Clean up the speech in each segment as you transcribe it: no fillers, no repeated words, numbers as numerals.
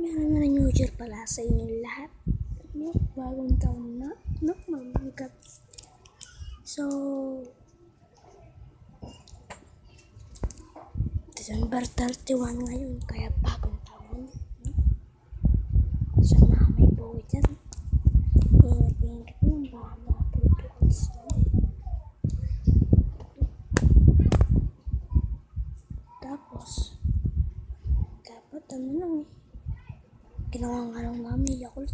Meron na New Year pala sa inyong lahat. No? Bagong taon na. No? Mamagap. So, December 31 ngayon, kaya bagong taon. No? So, mga may buhay dyan. Ingat-ingat mo, baka makaputo ka sa Tapos, dapat ano lang eh. Ginawa nga lang namin Yakult.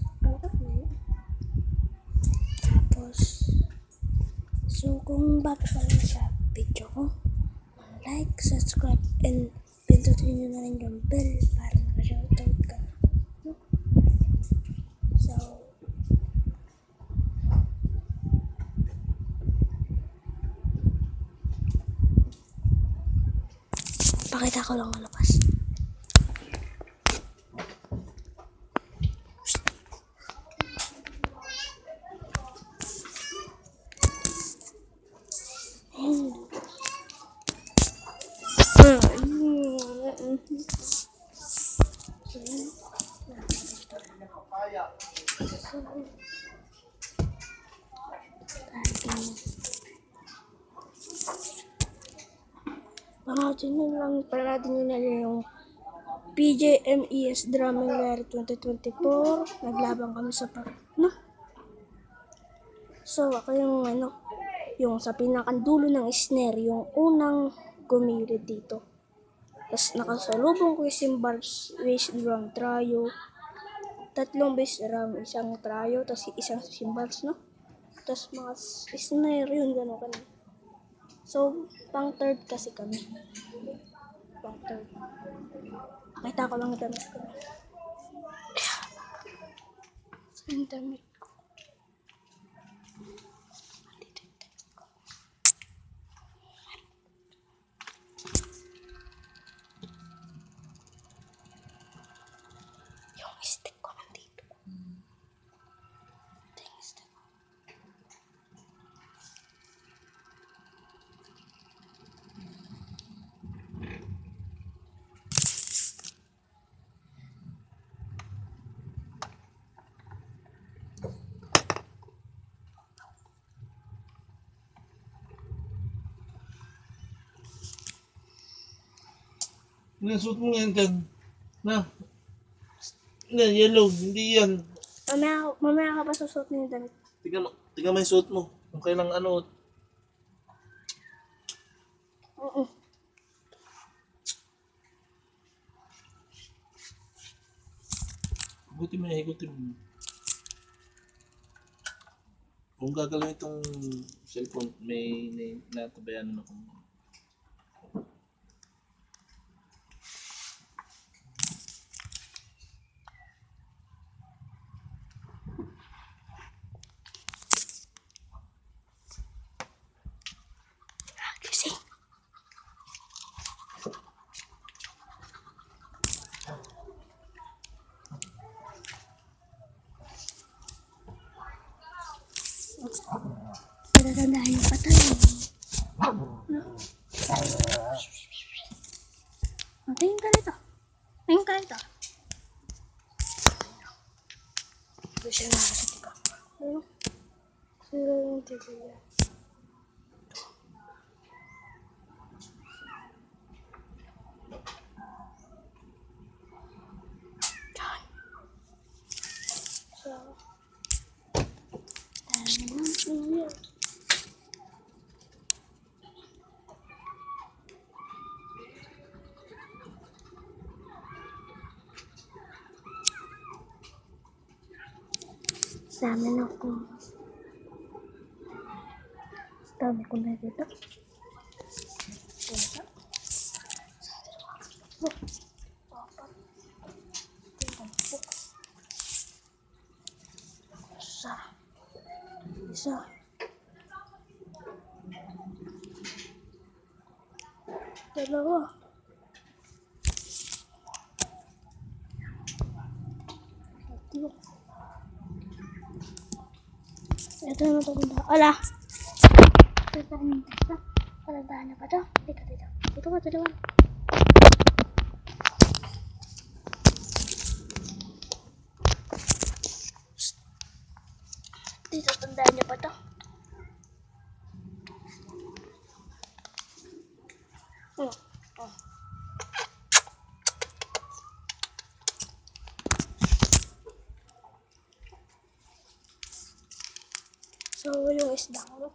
Tapos, so kung bago pa lang sa video ko, like, subscribe, and pindutin nyo na rin yung bell para naka-shoutout ka. So, pakita ko lang malabas. Panoodin nyo na yung PJMES Drumming Rally 2024. Naglaban kami sa no? So, ako yung sa pinakandulo ng snare, yung unang gumilid dito. Tapos nakasalubong ko yung cymbals, bass drum, trio, 3 bass drum, 1 trio, tapos 1 cymbals, no? Tapos mga snare, yun, gano'n. So, pang third kasi kami. Pang third. Nakita ko lang yung damit ko. So, yung damit ko. Yung stick ko nandito. Ito yung stick ko. Suot mo ngayon kan. Na. Yellow, hindi yan. Mamaya ka pa susuot na yung damit. Tingnan mo yung suot mo. Kung kailang ano. Higutin mo yan, higutin mo. Kung gagalawin itong cellphone, may natabayan na kung Gising. Pagkagandahan yung patay. Tingin ka rito. Tingin ka rito. Gusto na ako sa tiga. Sila yung tiga niya. Dami ko na dito. Isa. Dalawa. Ito na matanda. Ala! Ito na matanda na pa ito. Dito. Dito ka, dalawa. Tandaan niyo pa to? Hmm. Oh. So, yung isda ko.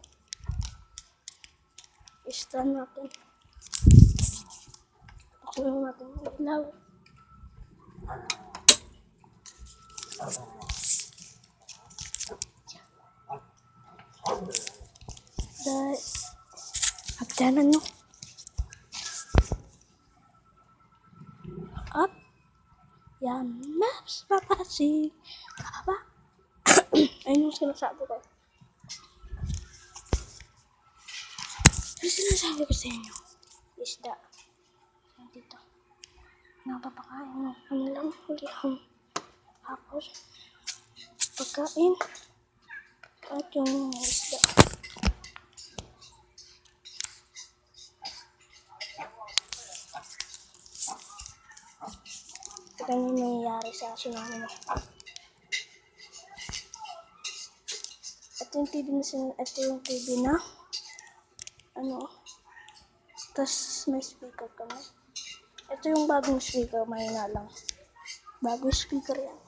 Isda natin. Pakulang natin yung ilaw. Dahil, hagdanan no. Up. Yan, maps, papasi. Kaba. Ayun yung sinasabi ko. Ano sinasabi ko sa inyo? Isda. Dito. Napapakain mo. Ano lang, huli. Tapos, pagkain. At yung isda. Ito yung nangyayari sa tsunami mo. Ito yung TV na ito yung TV na ano. Tapos may speaker kami. Ito yung bagong speaker, mahina lang. Bagong speaker yan.